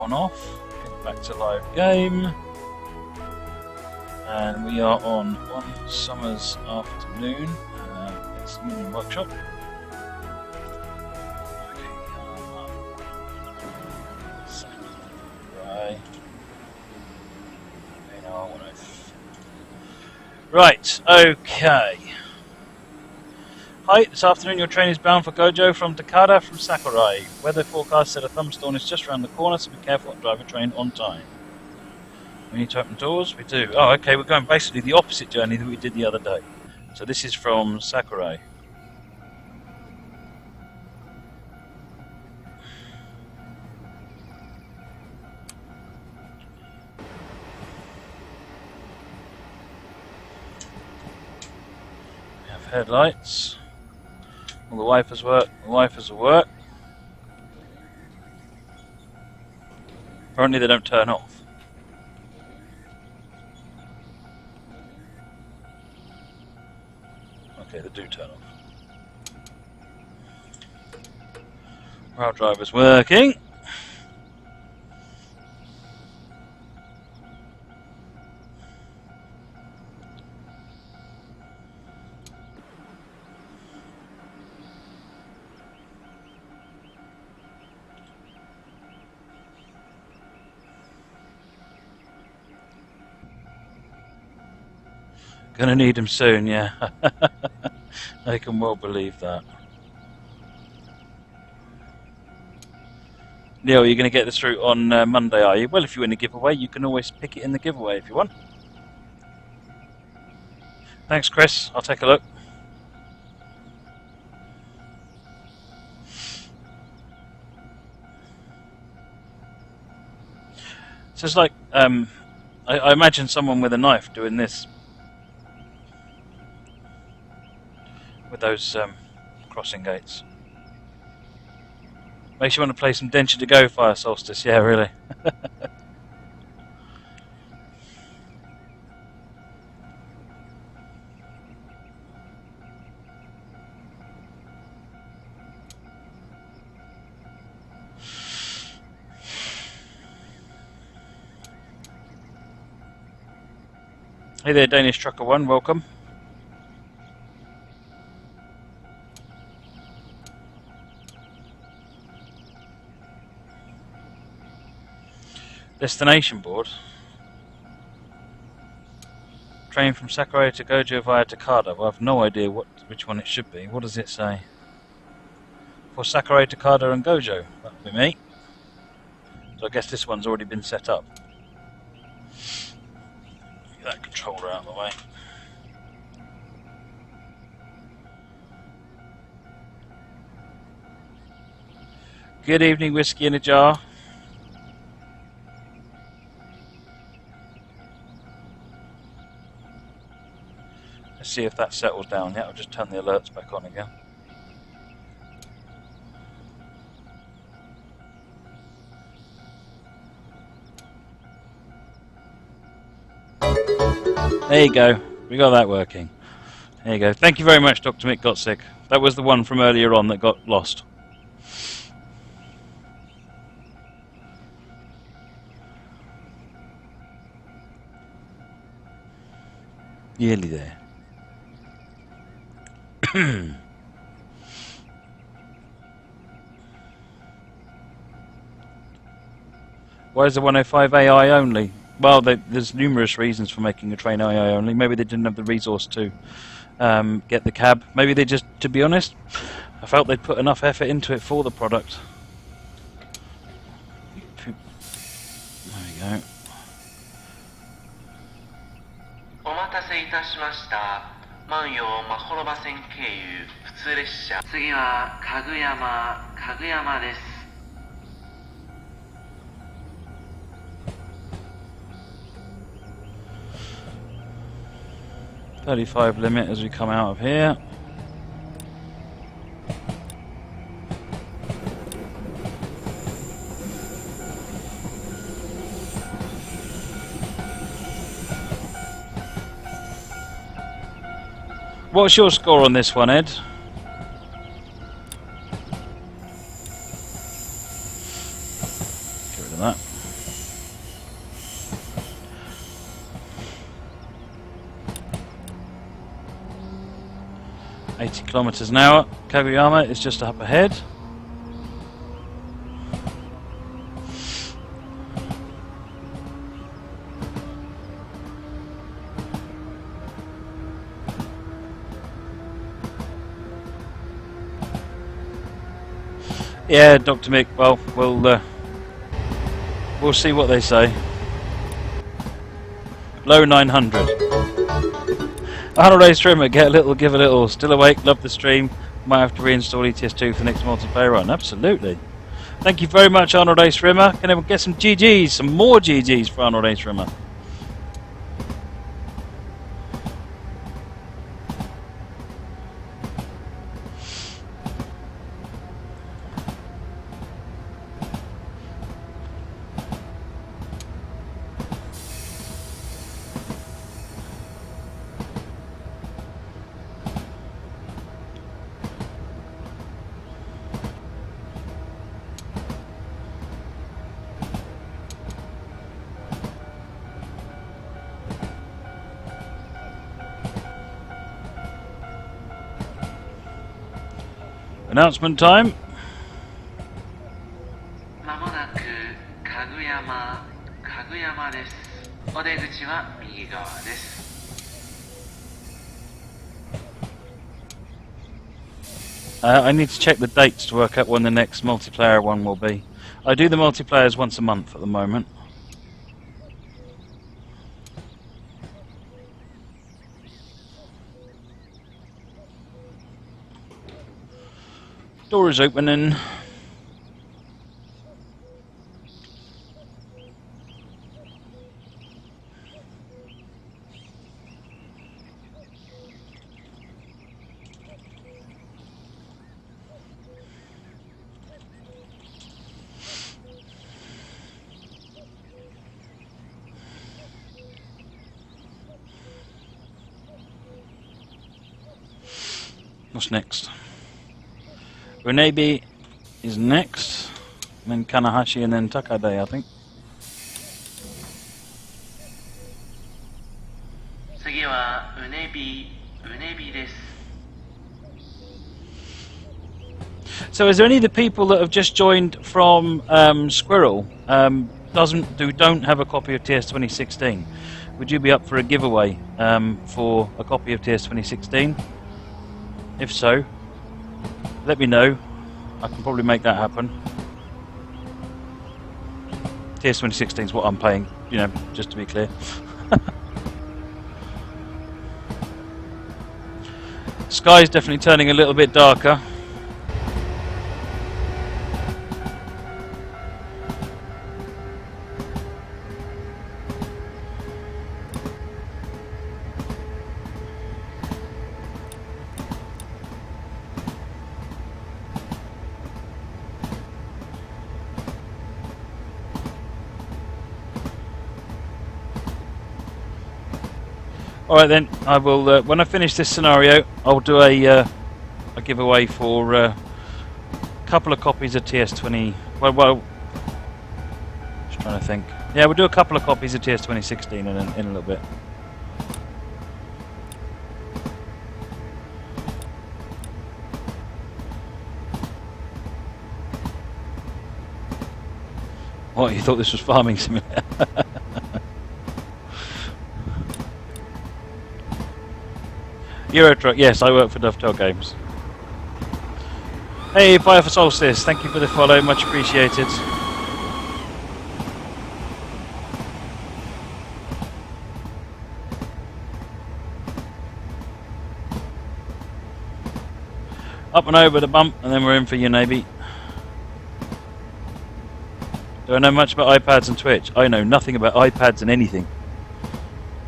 on off. Get back to live game. And we are on one summer's afternoon. It's the Union Workshop. Sakurai. JNR 103. Right, okay. Hi, this afternoon your train is bound for Gojo from Takada from Sakurai. Weather forecast said a thunderstorm is just around the corner, so be careful and drive a train on time. We need to open doors? We do. Oh, okay, we're going basically the opposite journey that we did the other day. So this is from Sakurai. We have headlights. All the wipers work. The wipers will work. Apparently they don't turn off. Okay, they do turn off. Rail driver's working. Gonna need him soon, yeah. I can well believe that. Neil, you're going to get this through on Monday, are you? Well, if you win a giveaway, you can always pick it in the giveaway if you want. Thanks, Chris. I'll take a look. So it's like, I imagine someone with a knife doing this. With those crossing gates. Makes you want to play some Denture to Go Fire Solstice, yeah, really. Hey there, Danish Trucker One, welcome. Destination board. Train from Sakurai to Gojo via Takada. Well, I have no idea which one it should be. What does it say? For Sakurai, Takada and Gojo. That would be me. So I guess this one's already been set up. Get that controller out of the way. Good evening, Whiskey in a Jar. Let's see if that's settled down yet. I'll just turn the alerts back on again. There you go. We got that working. There you go. Thank you very much, Dr. Mick Gottsick. That was the one from earlier on that got lost. Nearly there. Why is the 105 AI only? Well, there's numerous reasons for making a train AI only. Maybe they didn't have the resource to get the cab. Maybe they just, to be honest, I felt they'd put enough effort into it for the product. There we go. お待たせいたしました。万葉まほろば線経由普通列車。次はかぐやまです。 35 limit as we come out of here. What's your score on this one, Ed? Get rid of that. 80 kilometers an hour. Kaguyama is just up ahead. Yeah, Dr. Mick. Well, we'll see what they say. Low 900. 100 streamer, give a little. Still awake, love the stream. Might have to reinstall ETS2 for the next multiplayer run. Absolutely. Thank you very much, Arnold A. Streamer. Can everyone get some GGs, some more GGs for Arnold A. Streamer? Announcement time. まもなくかぐやまです。お出口は右側です。I need to check the dates to work out when the next multiplayer one will be. I do the multiplayers once a month at the moment. Door is opening. What's next? Unebi is next, and then Kanahashi, and then Takade, I think. 次はうねびです。 So, is there any of the people that have just joined from Squirrel don't have a copy of TS 2016? Would you be up for a giveaway for a copy of TS 2016? If so, let me know. I can probably make that happen. TS 2016 is what I'm paying, you know, just to be clear. Sky's definitely turning a little bit darker. Alright then, I will, when I finish this scenario, I'll do a giveaway for a couple of copies of TS20, well, just trying to think. Yeah, we'll do a couple of copies of TS 2016 in a little bit. What, you thought this was Farming Simulator? Eurotruck, yes, I work for Dovetail Games. Hey, Fire for Solstice, thank you for the follow, much appreciated. Up and over the bump, and then we're in for your Navy. Do I know much about iPads and Twitch? I know nothing about iPads and anything.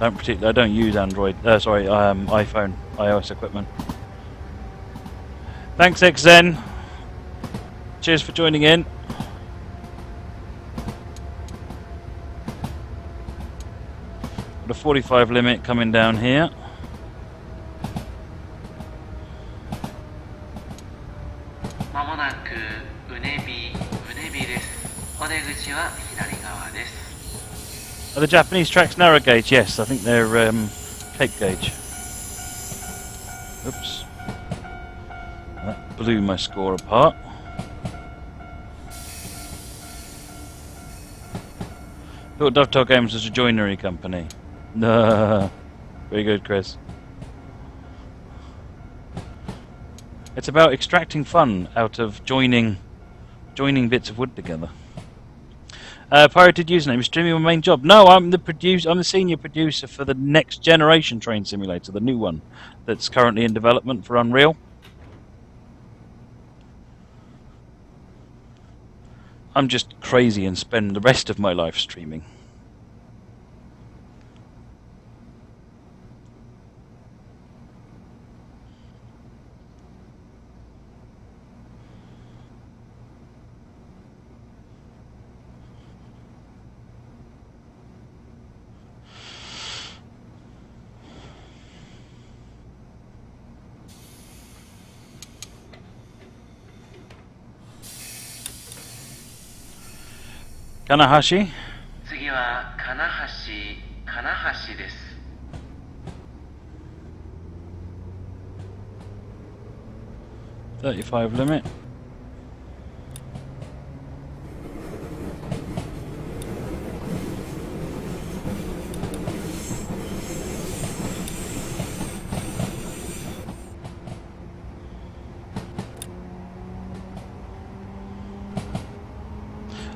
I don't use Android. iPhone, iOS equipment. Thanks, XZen. Cheers for joining in. Got a 45 limit coming down here. Are the Japanese tracks narrow gauge? Yes, I think they're Cape gauge. Oops. blew my score apart. Thought Dovetail Games was a joinery company. No. Very good, Chris. It's about extracting fun out of joining bits of wood together. Pirated username, streaming my main job. No, I'm the senior producer for the next generation train simulator, the new one that's currently in development for Unreal. I'm just crazy and spend the rest of my life streaming. Kanahashi? 次は金橋です。 35 limit.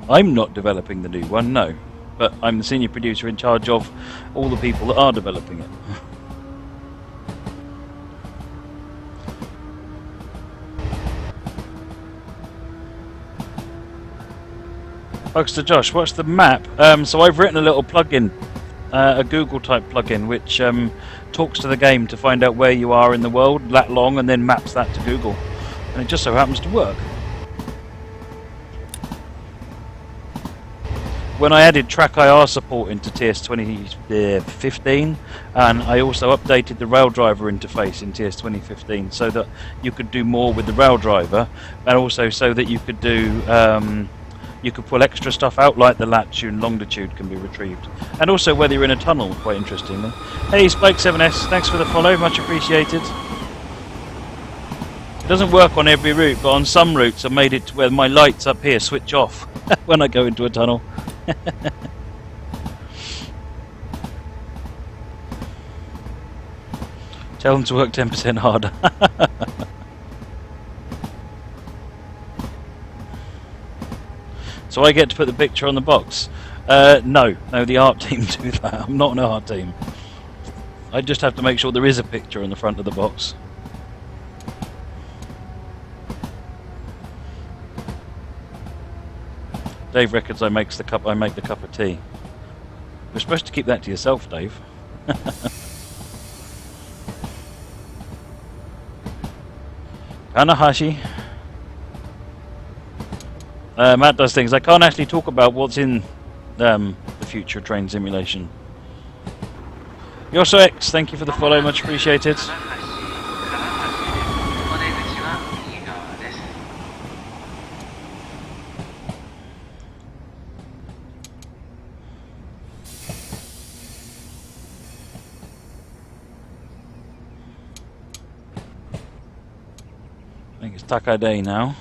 I'm not developing the new one, no. But I'm the senior producer in charge of all the people that are developing it. Huckster Josh, what's the map? So I've written a little plugin, a Google type plugin, which talks to the game to find out where you are in the world, lat long, and then maps that to Google. And it just so happens to work. When I added track IR support into TS 2015, and I also updated the rail driver interface in TS 2015 so that you could do more with the rail driver, and also so that you could do you could pull extra stuff out, like the latitude and longitude can be retrieved, and also whether you're in a tunnel, quite interestingly. Hey Spike7S, thanks for the follow, much appreciated. It doesn't work on every route, but on some routes I made it to where my lights up here switch off when I go into a tunnel. Tell them to work 10% harder. So I get to put the picture on the box? No, the art team do that. I'm not an art team. I just have to make sure there is a picture on the front of the box. Dave reckons I make the cup of tea. You're supposed to keep that to yourself, Dave. Kanahashi. Matt does things. I can't actually talk about what's in the future train simulation. Yoso X, thank you for the follow, much appreciated. I think it's Takade now.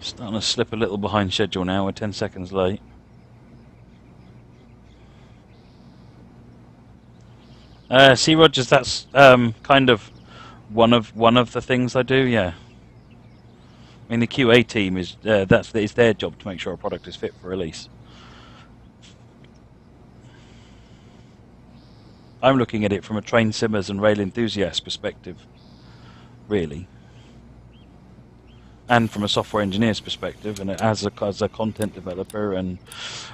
Starting to slip a little behind schedule now. We're 10 seconds late. See, Rogers, that's kind of one of the things I do. Yeah. I mean, the QA team is it's their job to make sure a product is fit for release. I'm looking at it from a train simmers and rail enthusiast perspective, really, and from a software engineer's perspective, and as a content developer, and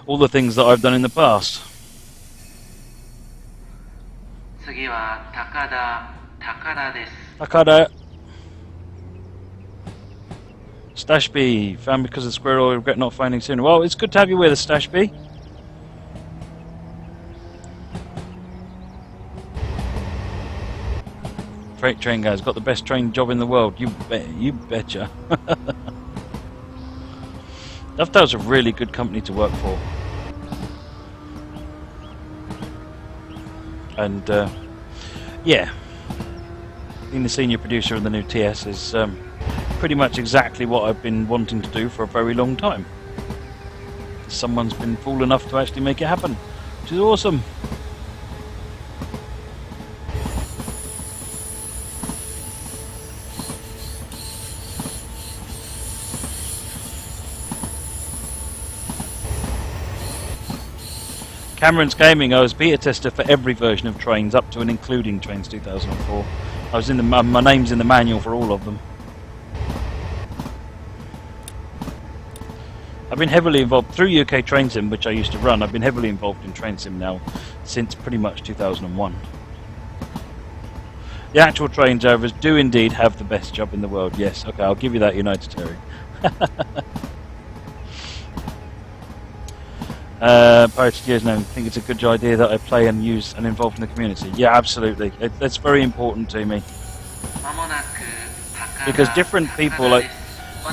all the things that I've done in the past. Takada. Stash B, found because of squirrel, regret not finding sooner. Well, it's good to have you with us, Stash B. Freight train guys, got the best train job in the world. You betcha. Dovetail's a really good company to work for. And yeah, being the senior producer of the new TS is pretty much exactly what I've been wanting to do for a very long time. Someone's been fool enough to actually make it happen, which is awesome. Cameron's Gaming, I was beta tester for every version of Trains up to and including Trains 2004. I was in my name's in the manual for all of them. I've been heavily involved through UK Train Sim, which I used to run. I've been heavily involved in Train Sim now since pretty much 2001. The actual train drivers do indeed have the best job in the world. Yes, okay, I'll give you that, United Terry. Pirated Gears, no, I think it's a good idea that I play and use and involved in the community. Yeah, absolutely. That's very important to me. Because different people, like,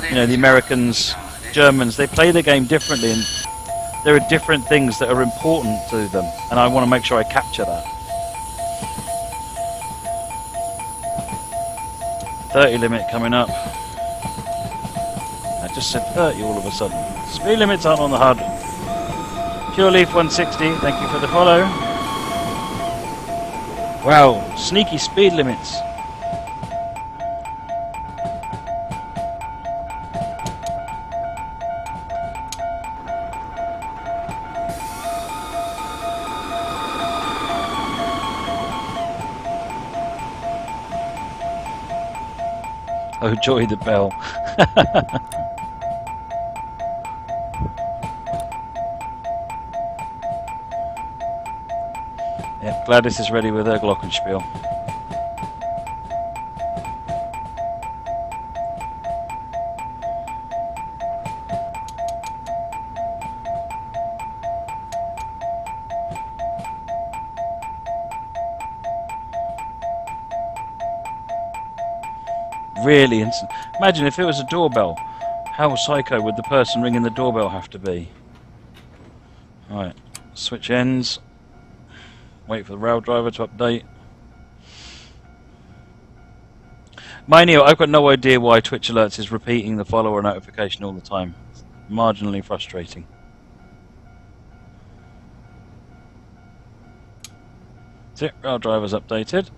you know, the Americans, Germans, they play the game differently, and there are different things that are important to them, and I want to make sure I capture that. 30 limit coming up. I just said 30 all of a sudden. Speed limits aren't on the HUD. Pure Leaf 160, thank you for the follow. Wow, sneaky speed limits. Oh, joy the bell. Yeah, Gladys is ready with her glockenspiel. Really instant. Imagine if it was a doorbell. How psycho would the person ringing the doorbell have to be? Alright, switch ends. Wait for the rail driver to update. Mineo, I've got no idea why Twitch Alerts is repeating the follower notification all the time. It's marginally frustrating. That's it, rail driver's updated.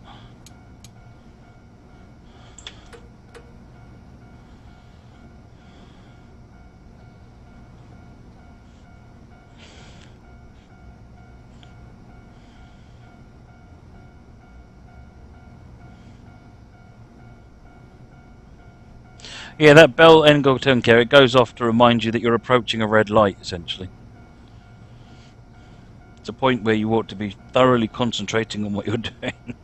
Yeah, that bell Engelton care, it goes off to remind you that you're approaching a red light, essentially. It's a point where you ought to be thoroughly concentrating on what you're doing.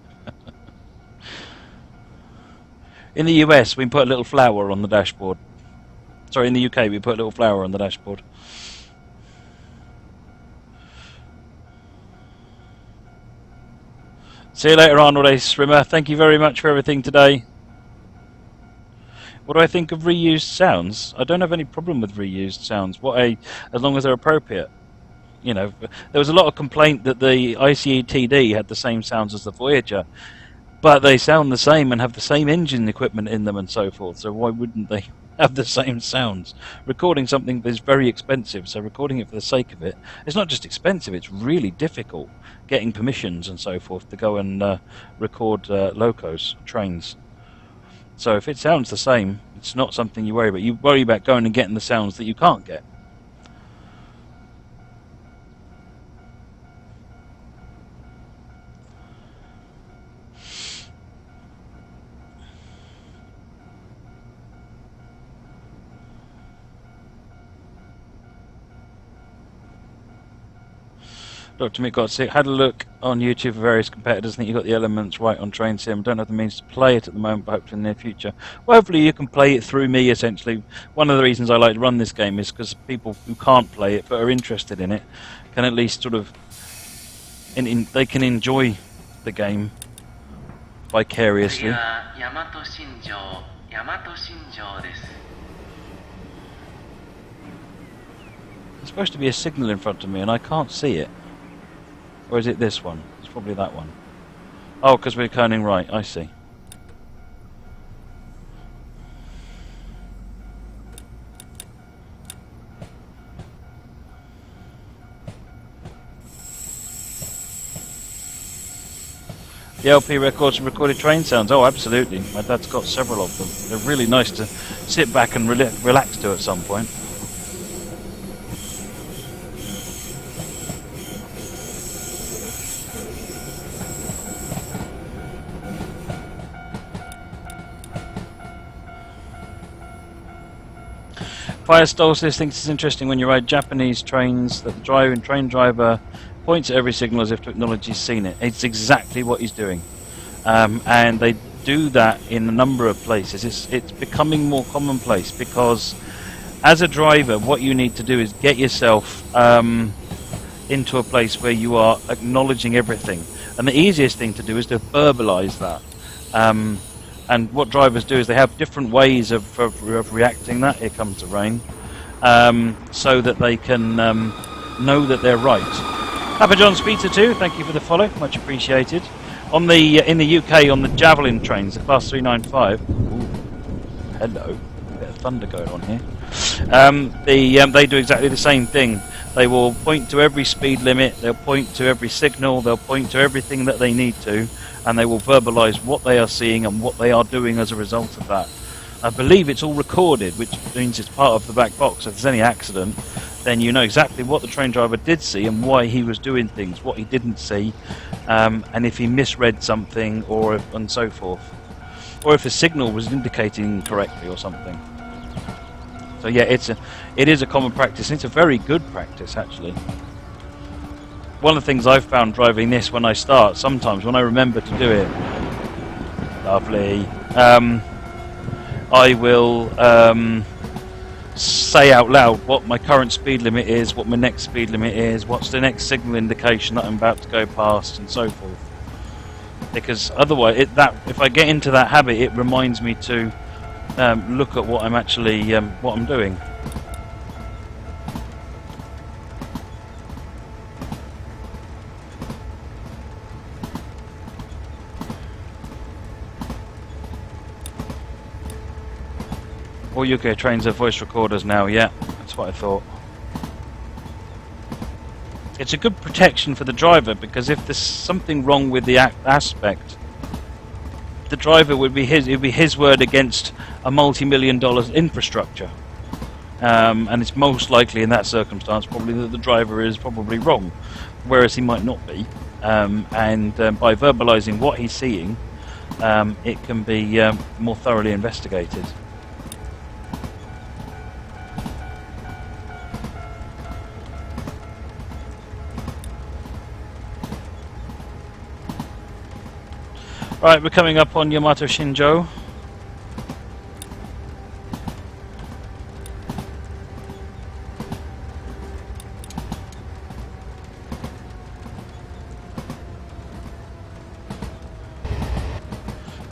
In the US, we put a little flower on the dashboard. Sorry, in the UK, we put a little flower on the dashboard. See you later, Arnold Ace Rimmer. Thank you very much for everything today. What do I think of reused sounds? I don't have any problem with reused sounds. As long as they're appropriate. You know, there was a lot of complaint that the ICE TD had the same sounds as the Voyager, but they sound the same and have the same engine equipment in them and so forth. So why wouldn't they have the same sounds? Recording something is very expensive, so recording it for the sake of it, it's not just expensive; it's really difficult getting permissions and so forth to go and record locos, trains. So if it sounds the same, it's not something you worry about. You worry about going and getting the sounds that you can't get. Dr. Mick got sick. Had a look on YouTube for various competitors. I think you got the elements right on Train Sim. Don't have the means to play it at the moment, but hopefully in the near future. Well, hopefully you can play it through me, essentially. One of the reasons I like to run this game is because people who can't play it but are interested in it can at least sort of... they can enjoy the game vicariously. There's supposed to be a signal in front of me and I can't see it. Or is it this one? It's probably that one. Oh, because we're turning right, I see. The LP records and recorded train sounds. Oh, absolutely. My dad's got several of them. They're really nice to sit back and relax to at some point. Firestolsis thinks it's interesting when you ride Japanese trains that the train driver points at every signal as if to acknowledge he's seen it. It's exactly what he's doing. And they do that in a number of places. It's becoming more commonplace because as a driver, what you need to do is get yourself into a place where you are acknowledging everything. And the easiest thing to do is to verbalize that. And what drivers do is they have different ways of reacting that. Here comes the rain. So that they can know that they're right. Papa John's Pizza 2, thank you for the follow, much appreciated. On the in the UK, on the Javelin trains, the Class 395. Ooh, hello, bit of thunder going on here. They do exactly the same thing. They will point to every speed limit. They'll point to every signal. They'll point to everything that they need to, and they will verbalise what they are seeing and what they are doing as a result of that. I believe it's all recorded, which means it's part of the back box. If there's any accident, then you know exactly what the train driver did see and why he was doing things, what he didn't see, and if he misread something and so forth, or if the signal was indicating correctly or something. So yeah, it is a common practice. And it's a very good practice, actually. One of the things I've found driving this when I start, sometimes when I remember to do it, lovely. I will say out loud what my current speed limit is, what my next speed limit is, what's the next signal indication that I'm about to go past, and so forth. Because otherwise, if I get into that habit, it reminds me to look at what I'm actually what I'm doing. All UK trains have voice recorders now, yeah, that's what I thought. It's a good protection for the driver, because if there's something wrong with the aspect, the driver would be his word against a multi-million-dollar infrastructure. And it's most likely in that circumstance probably that the driver is probably wrong, whereas he might not be. And by verbalizing what he's seeing, it can be more thoroughly investigated. Right, we're coming up on Yamato Shinjo.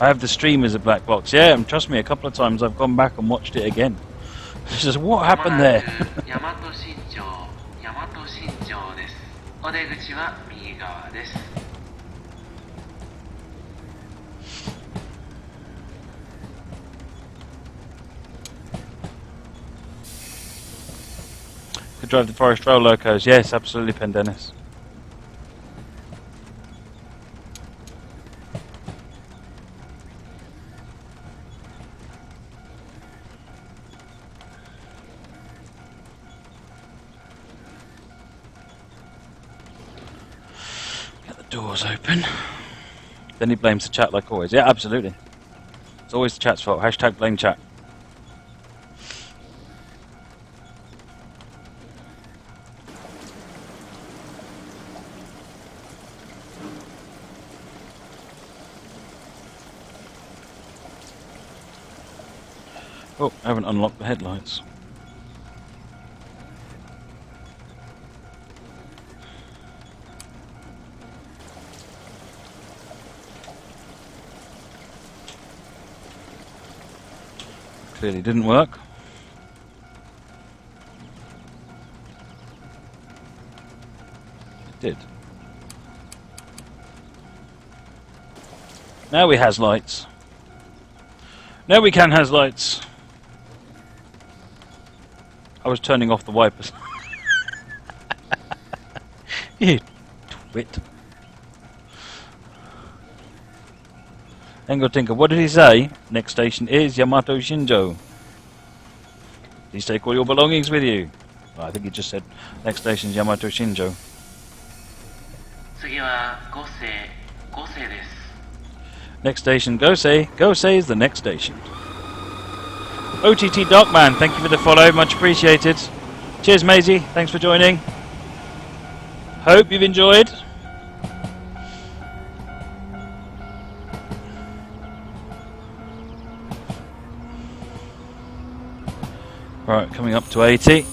I have the stream as a black box. Yeah, and trust me, a couple of times I've gone back and watched it again. It's just, what happened there? Could drive the Forest Rail locos. Yes, absolutely, Pendennis. Get the doors open. Then he blames the chat like always. Yeah, absolutely. It's always the chat's fault. Hashtag blame chat. Oh, I haven't unlocked the headlights. Clearly didn't work. It did. Now we has lights. Now we can has lights. I was turning off the wipers. You twit. Engo Tinker, what did he say? Next station is Yamato Shinjo. Please take all your belongings with you. Oh, I think he just said next station is Yamato Shinjo. 次は五世です。 Next station, Gosei. Gosei is the next station. OTT Darkman, thank you for the follow, much appreciated. Cheers, Maisie, thanks for joining. Hope you've enjoyed. Right, coming up to 80.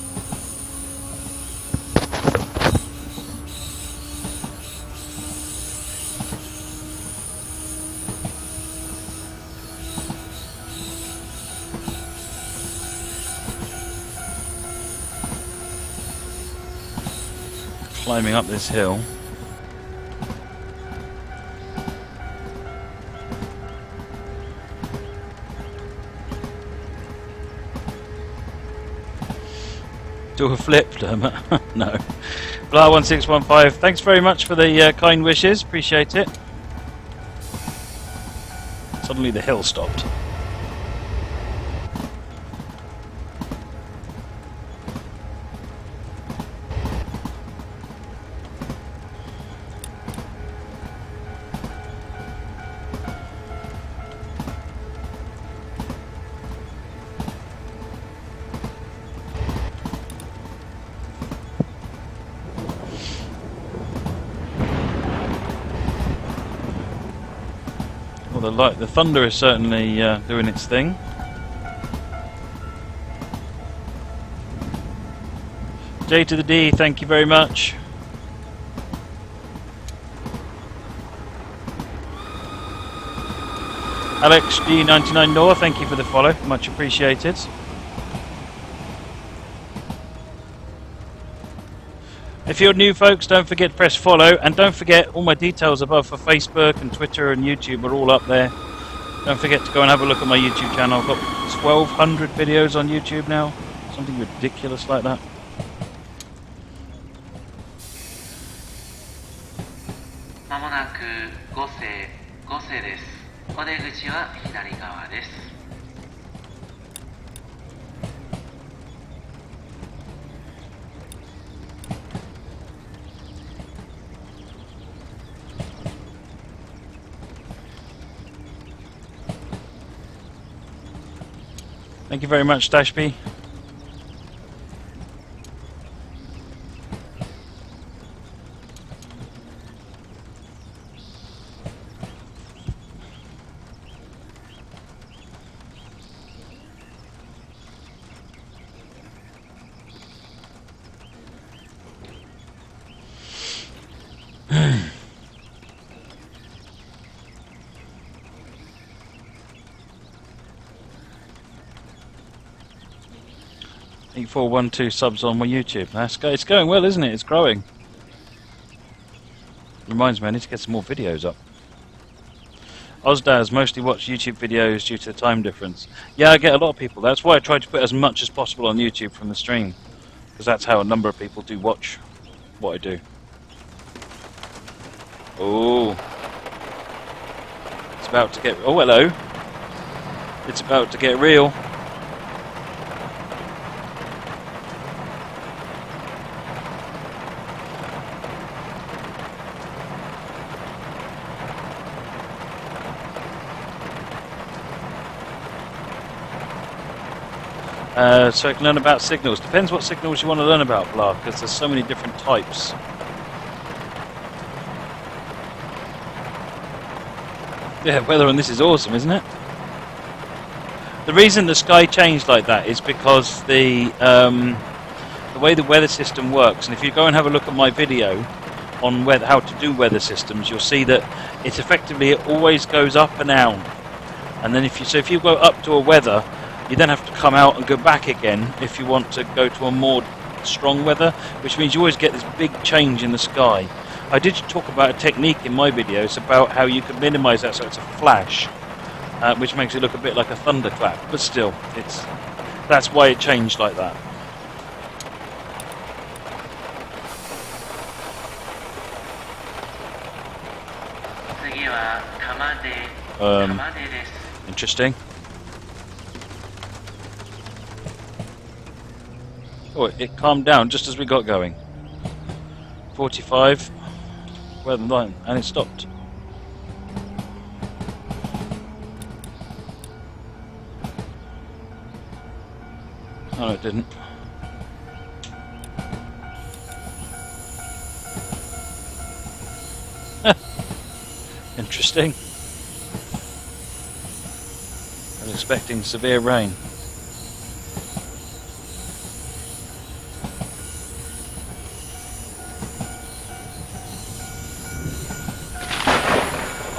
Climbing up this hill. Do a flip, Dermot? No. Blah1615, thanks very much for the kind wishes, appreciate it. Suddenly the hill stopped. Well, the thunder is certainly doing its thing. J to the D, thank you very much. Alex G99 Noah, thank you for the follow, much appreciated. If you're new folks, don't forget to press follow, and don't forget all my details above for Facebook and Twitter and YouTube are all up there. Don't forget to go and have a look at my YouTube channel. I've got 1,200 videos on YouTube now, something ridiculous like that. Thank you very much, Dashby. .412 subs on my YouTube. It's going well, isn't it? It's growing. Reminds me, I need to get some more videos up. Ozdaz mostly watch YouTube videos due to the time difference. Yeah, I get a lot of people. That's why I try to put as much as possible on YouTube from the stream, because that's how a number of people do watch what I do. Oh, it's about to get. Oh, hello. It's about to get real. So I can learn about signals. Depends what signals you want to learn about, Blah, because there's so many different types. Yeah, weather on this is awesome, isn't it? The reason the sky changed like that is because the way the weather system works, and if you go and have a look at my video on how to do weather systems, you'll see that it effectively always goes up and down. And then if you go up to a weather, you then have to come out and go back again if you want to go to a more strong weather, which means you always get this big change in the sky. I did talk about a technique in my videos about how you can minimize that so it's a flash, which makes it look a bit like a thunderclap, but still, that's why it changed like that. Interesting. Oh, it calmed down just as we got going. 45, well done, and it stopped. Oh, no, it didn't. Interesting. I was expecting severe rain.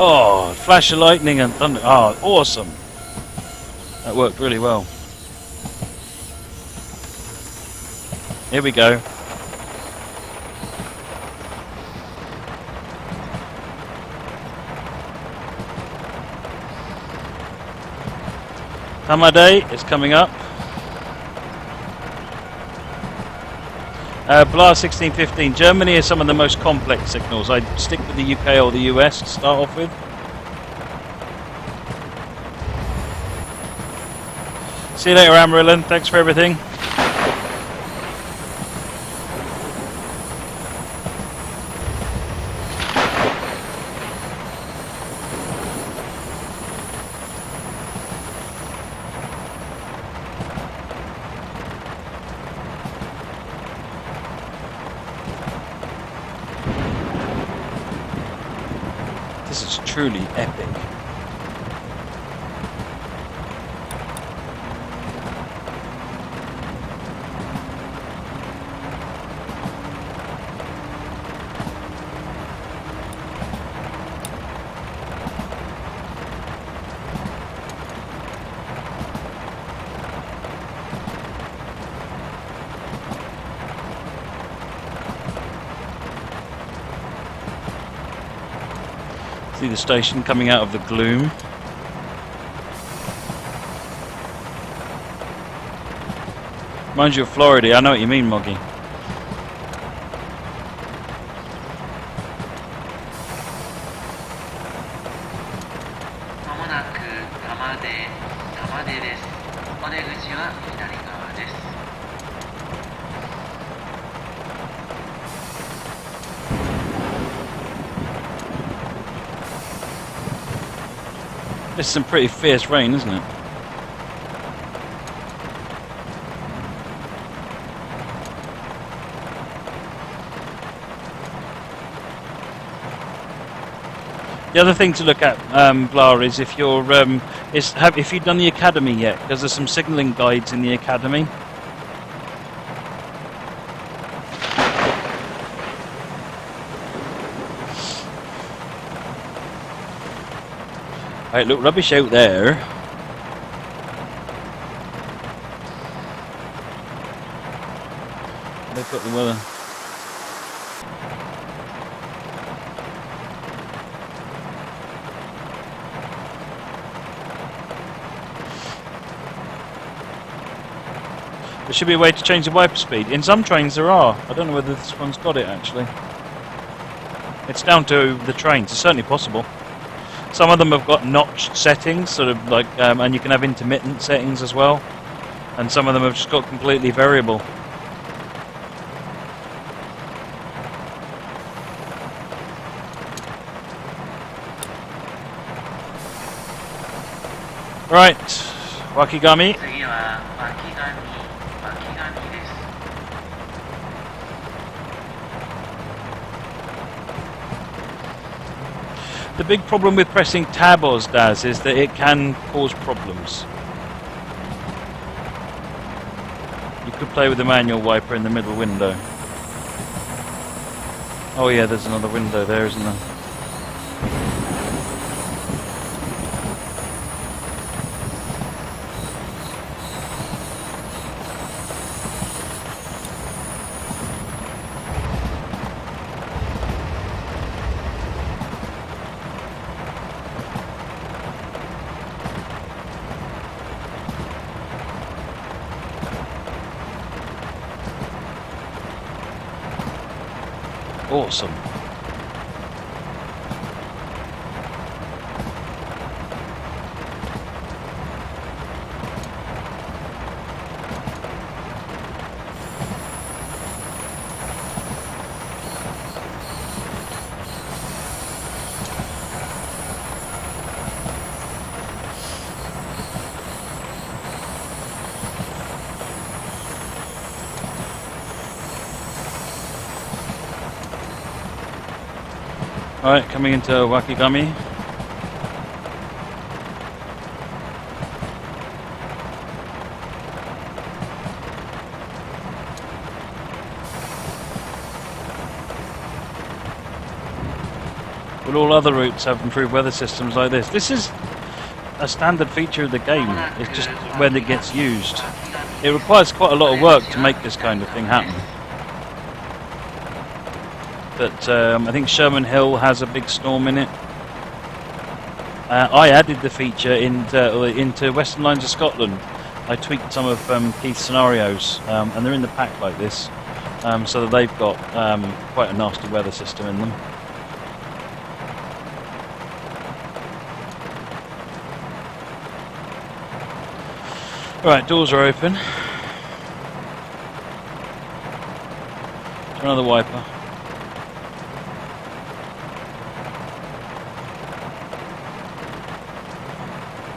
Oh, flash of lightning and thunder. Oh, awesome. That worked really well. Here we go. Tamade is coming up. Blast 1615. Germany is some of the most complex signals. I'd stick with the UK or the US to start off with. See you later, Amarilyn. Thanks for everything. This is truly epic. See the station coming out of the gloom. Reminds you of Florida. I know what you mean, Moggy. This is some pretty fierce rain, isn't it? The other thing to look at, Blah, is if you're if you've done the academy yet, because there's some signalling guides in the academy. Right, look rubbish out there. They put the weather. There should be a way to change the wiper speed. In some trains there are. I don't know whether this one's got it actually. It's down to the trains. It's certainly possible. Some of them have got notched settings, sort of like, and you can have intermittent settings as well. And some of them have just got completely variable. Right, Wakayama. The big problem with pressing tab, Daz, is that it can cause problems. You could play with the manual wiper in the middle window. Oh yeah, there's another window there, isn't there? awesome. Alright, coming into Wakayama. But all other routes have improved weather systems like this. This is a standard feature of the game. It's just when it gets used. It requires quite a lot of work to make this kind of thing happen. But I think Sherman Hill has a big storm in it. I added the feature into Western Lines of Scotland. I tweaked some of Keith's scenarios, and they're in the pack like this, so that they've got quite a nasty weather system in them. Right, doors are open. Another wiper.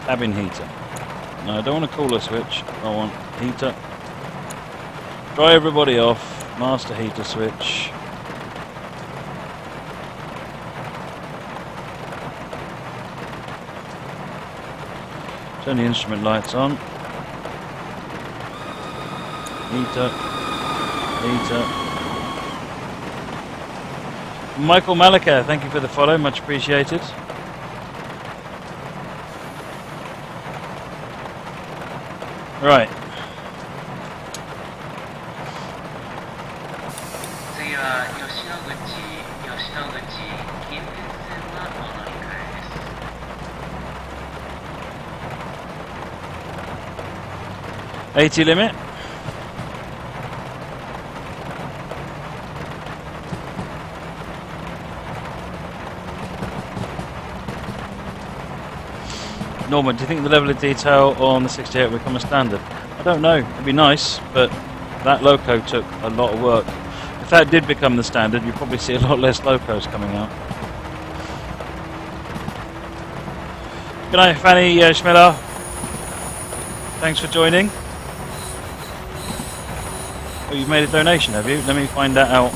Cabin heater. No, I don't want a cooler switch. I want heater. Dry everybody off. Master heater switch. Turn the instrument lights on. Heater. Heater. Michael Malika, thank you for the follow. Much appreciated. Right. $80 limit. Norman, do you think the level of detail on the 68 will become a standard? I don't know. It'd be nice, but that loco took a lot of work. If that did become the standard, you'd probably see a lot less locos coming out. Good night, Fanny Schmiller. Thanks for joining. Oh, you've made a donation, have you? Let me find that out.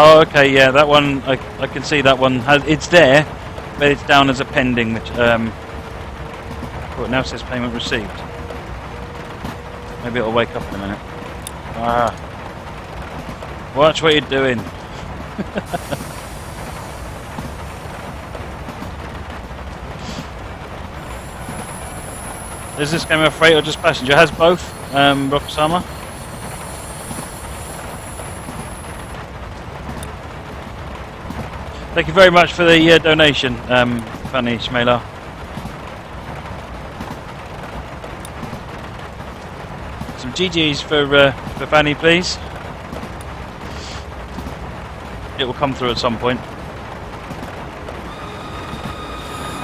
Oh, okay, yeah, that one, I can see that one, it's there, but it's down as a pending, which, oh, it now says payment received. Maybe it'll wake up in a minute. Ah. Watch what you're doing. Is this game a freight or just passenger? It has both, Rokusama. Thank you very much for the donation, Fanny Schmela. Some GGs for Fanny, please. It will come through at some point.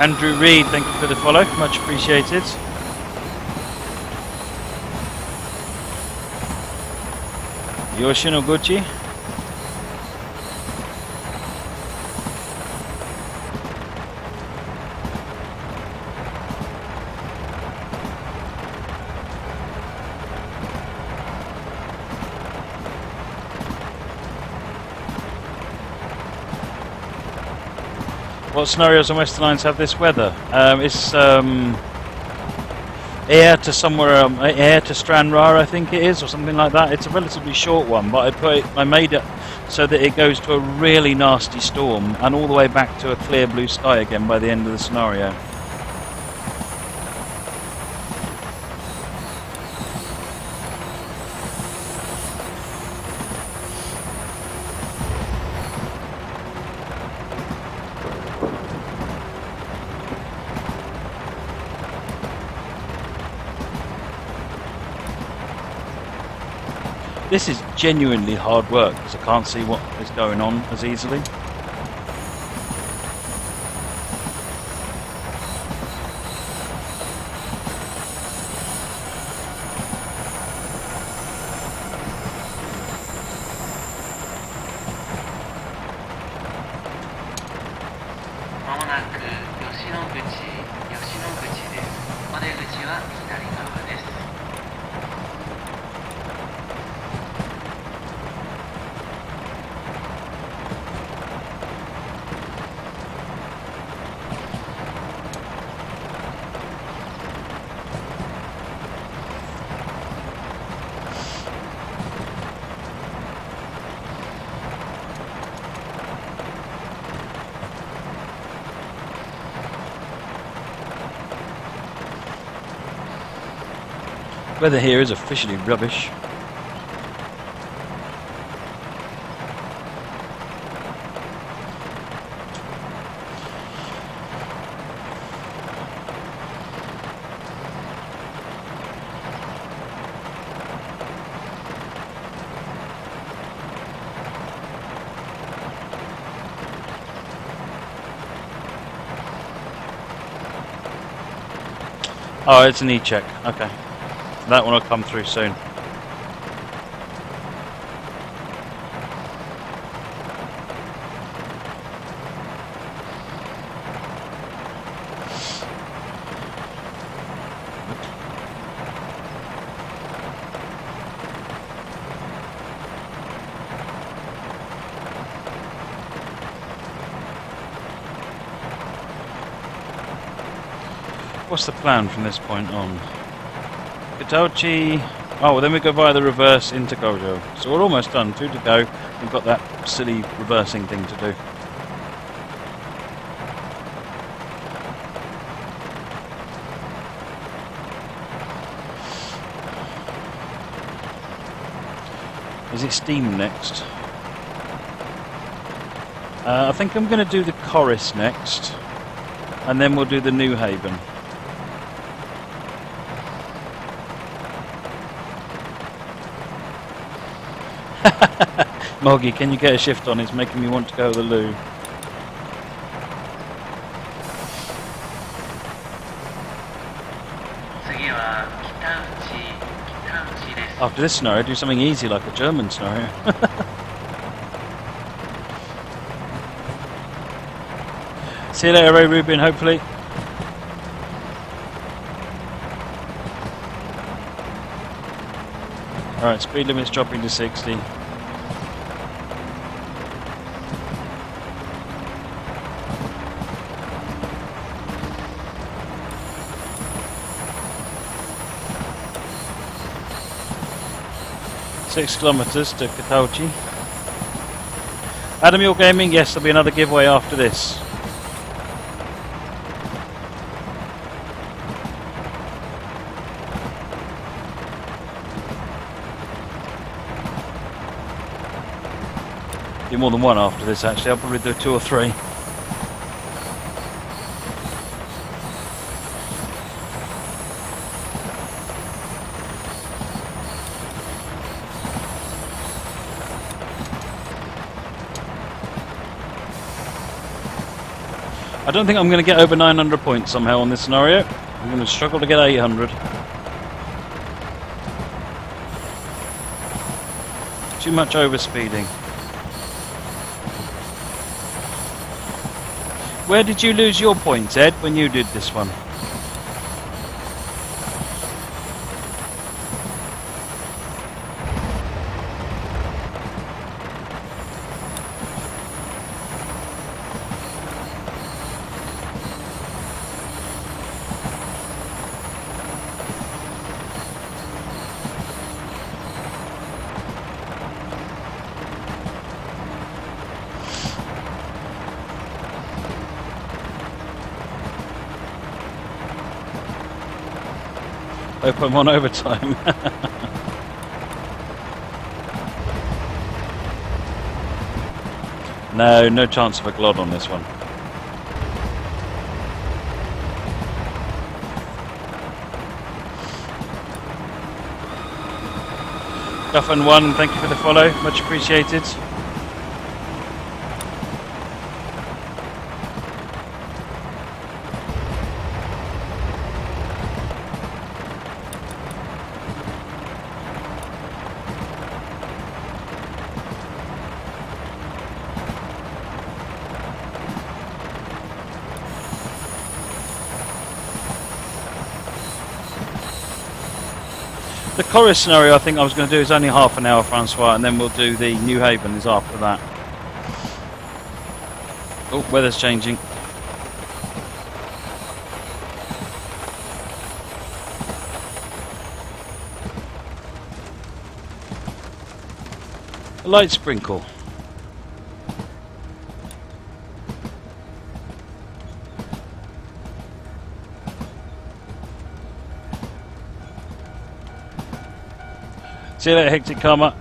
Andrew Reed, thank you for the follow, much appreciated. Yoshinoguchi. What scenarios on Western Lines have this weather? It's Air to somewhere, Air to Stranraer, I think it is, or something like that. It's a relatively short one, but I made it so that it goes to a really nasty storm and all the way back to a clear blue sky again by the end of the scenario. This is genuinely hard work because I can't see what is going on as easily. Weather here is officially rubbish. Oh, it's an e-check. Okay. That one will come through soon. What's the plan from this point on? Kitauchi. Oh, well, then we go via the reverse into Gojo. So we're almost done. 2 to go. We've got that silly reversing thing to do. Is it Steam next? I think I'm going to do the Chorus next. And then we'll do the New Haven. Moggy, can you get a shift on? It's making me want to go to the loo. After this scenario, do something easy like a German scenario. See you later, Ray Rubin, hopefully. Alright, speed limit's dropping to 60. Six kilometers to Kitauchi. Adam, you're gaming? Yes, there'll be another giveaway after this. Do more than one after this, actually. I'll probably do 2 or 3. I don't think I'm going to get over 900 points somehow on this scenario. I'm going to struggle to get 800. Too much overspeeding. Where did you lose your points, Ed, when you did this one? Hope I'm on overtime. No chance of a glod on this one. Guffin1, thank you for the follow, much appreciated. The chorus scenario I think I was going to do is only half an hour, Francois, and then we'll do the New Haven is after that. Oh, weather's changing. A light sprinkle. See you later, Hectic Karma.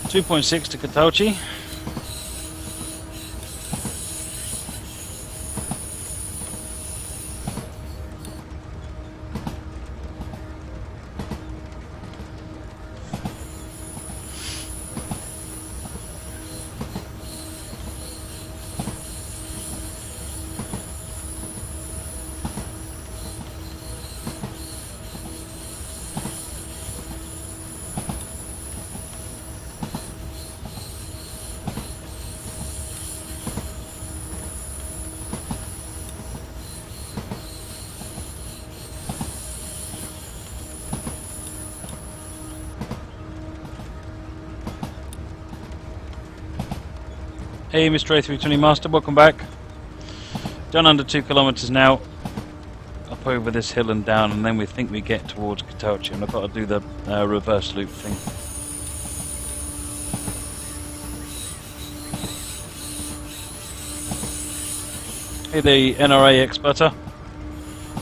.6 to Katauchi. Hey Mr. A320 Master, welcome back. Done under 2 kilometers now. Up over this hill and down, and then we think we get towards Katauchi, and I've got to do the reverse loop thing. Hey the NRA Experter,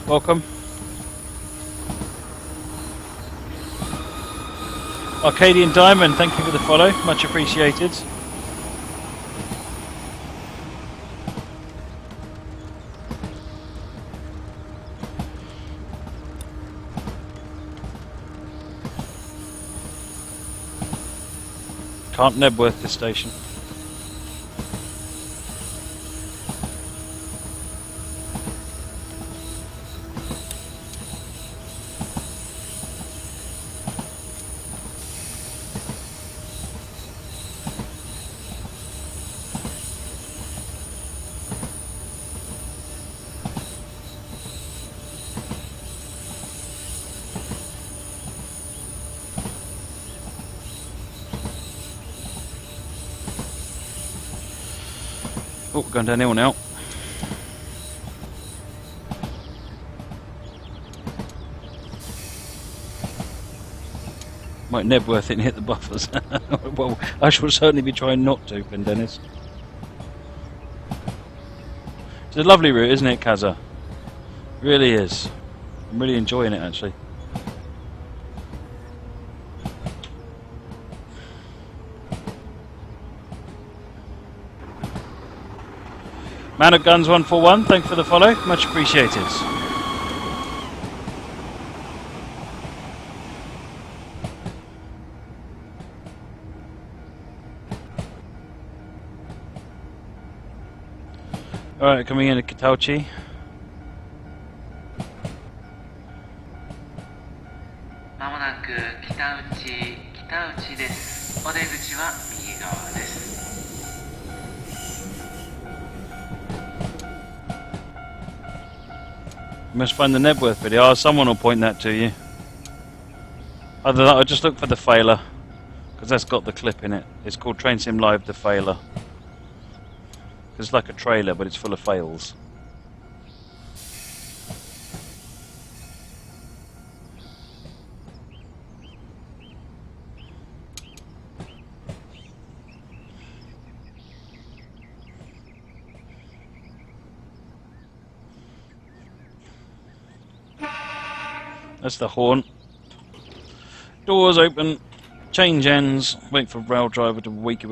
welcome. Arcadian Diamond, thank you for the follow, much appreciated. Can't Nebworth this station. Oh, we're going downhill now. Might Nebworth it and hit the buffers. Well, I shall certainly be trying not to, Ben Dennis. It's a lovely route, isn't it, Kaza? Really is. I'm really enjoying it, actually. Man of Guns 141, thanks for the follow, much appreciated. Alright, coming in at Katauchi. まもなく北内です。お出口は右側です。You must find the Nebworth video. Oh, someone will point that to you. Other than that, I'll just look for the Failer, because that's got the clip in it. It's called Train Sim Live The Failer. It's like a trailer, but it's full of fails. That's the horn. Doors open, change ends, wait for rail driver to wake.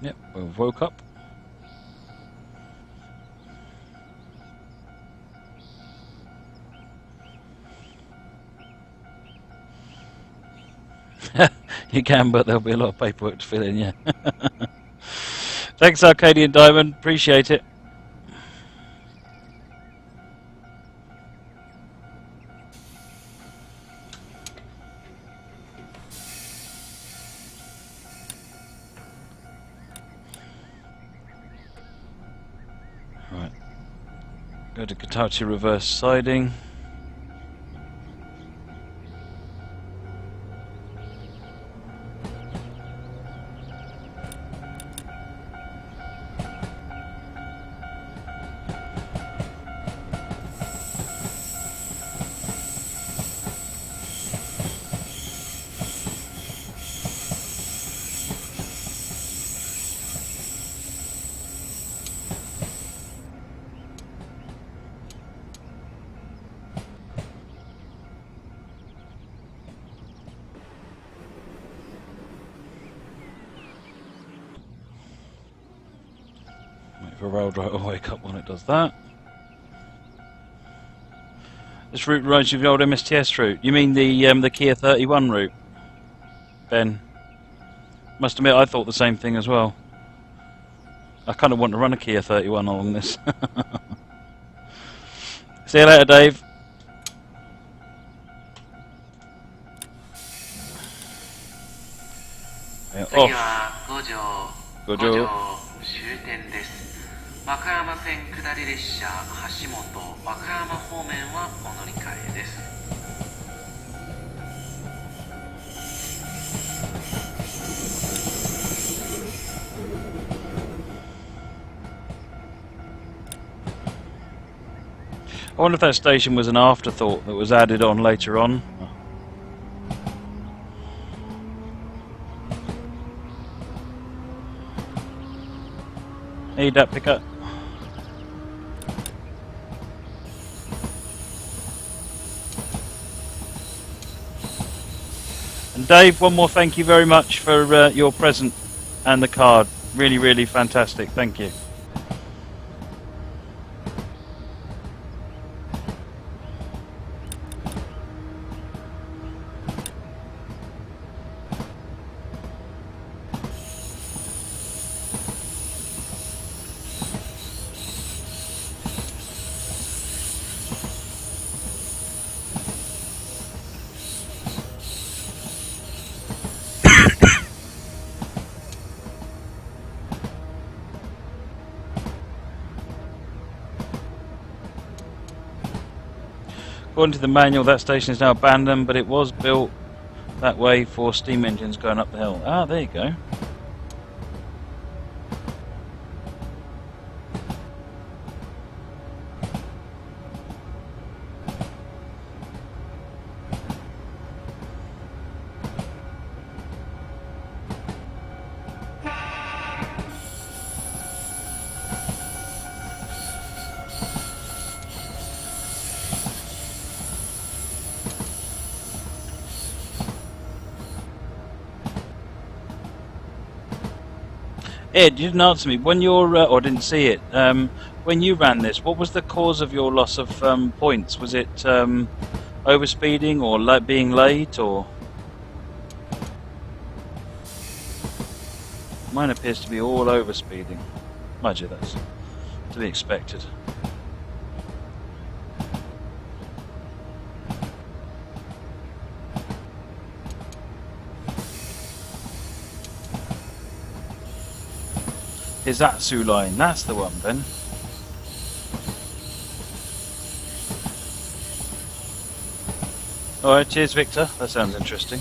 Yep, we've woke up. You can, but there'll be a lot of paperwork to fill in, yeah. Thanks, Arcadian Diamond. Appreciate it. Right. Go to Katachi reverse siding. For a rail driver to wake up when it does that. This route reminds you of the old MSTS route. You mean the Kia 31 route, Ben? Must admit, I thought the same thing as well. I kind of want to run a Kia 31 along this. See you later, Dave. Off. 五条。終点です。和歌山線下り列車橋本和歌山方面はお乗り換えです。I wonder if that station was an afterthought that was added on later on. Need that pickup. And Dave, one more thank you very much for your present and the card. Really, really fantastic. Thank you. According to the manual, that station is now abandoned, but it was built that way for steam engines going up the hill. Ah, there you go. Ed, you didn't answer me. When you're, or didn't see it, when you ran this, what was the cause of your loss of points? Was it overspeeding or being late, or? Mine appears to be all over speeding. Mind you, that's to be expected. Hizatsu line, that's the one then. Alright, cheers Victor, that sounds interesting.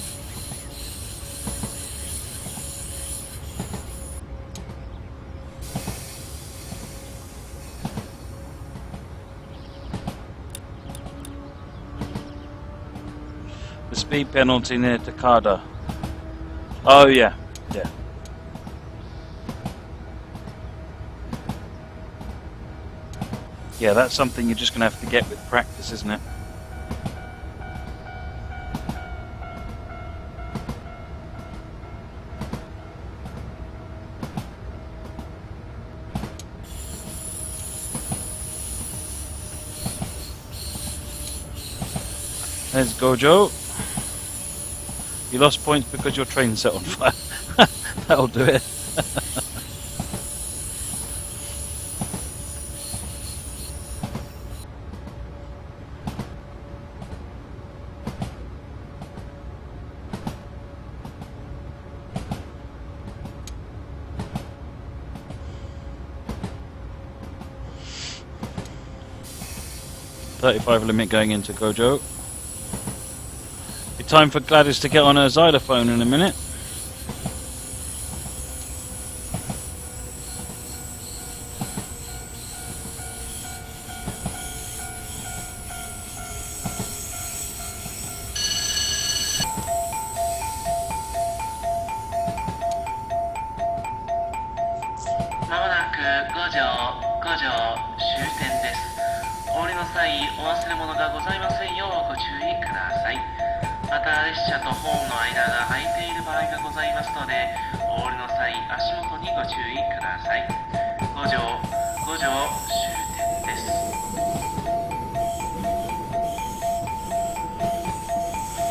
The speed penalty near Takada. Oh yeah, yeah. Yeah, that's something you're just going to have to get with practice, isn't it? There's Gojo. You lost points because your train set on fire. That'll do it. .35 limit going into Gojo. Be time for Gladys to get on her xylophone in a minute.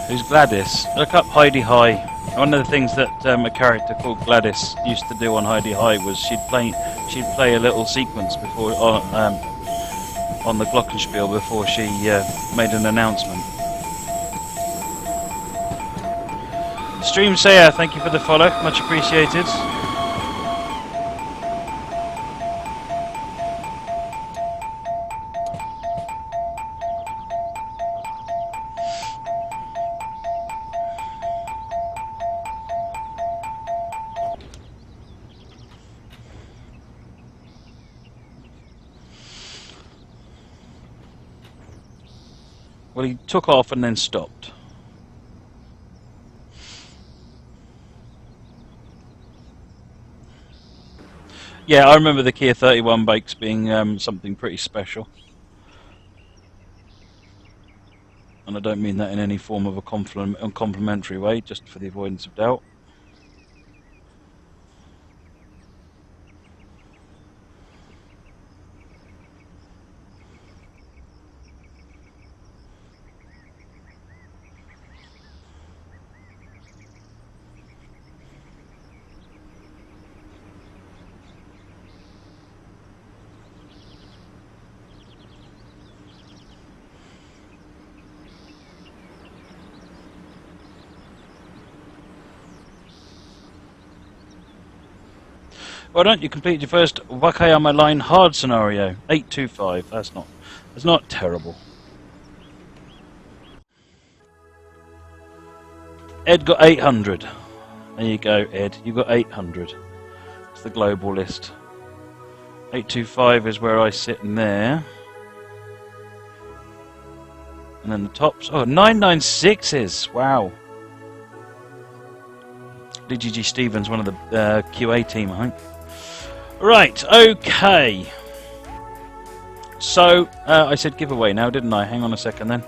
Who's Gladys? Look up Heidi High. One of the things that a character called Gladys used to do on Heidi High was she'd play a little sequence before on the glockenspiel before she made an announcement. Stream Sayer, thank you for the follow, much appreciated. Well, he took off and then stopped. Yeah, I remember the Kia 31 bikes being something pretty special. And I don't mean that in any form of a complimentary way, just for the avoidance of doubt. Why don't you complete your first Wakayama line hard scenario? 825. That's not terrible. Ed got 800. There you go, Ed. You got 800. It's the global list. 825 is where I sit in there. And then the tops. Oh, 996s. Wow. DGG Stevens, one of the QA team, I think. Right, okay. So, I said giveaway now, didn't I? Hang on a second then.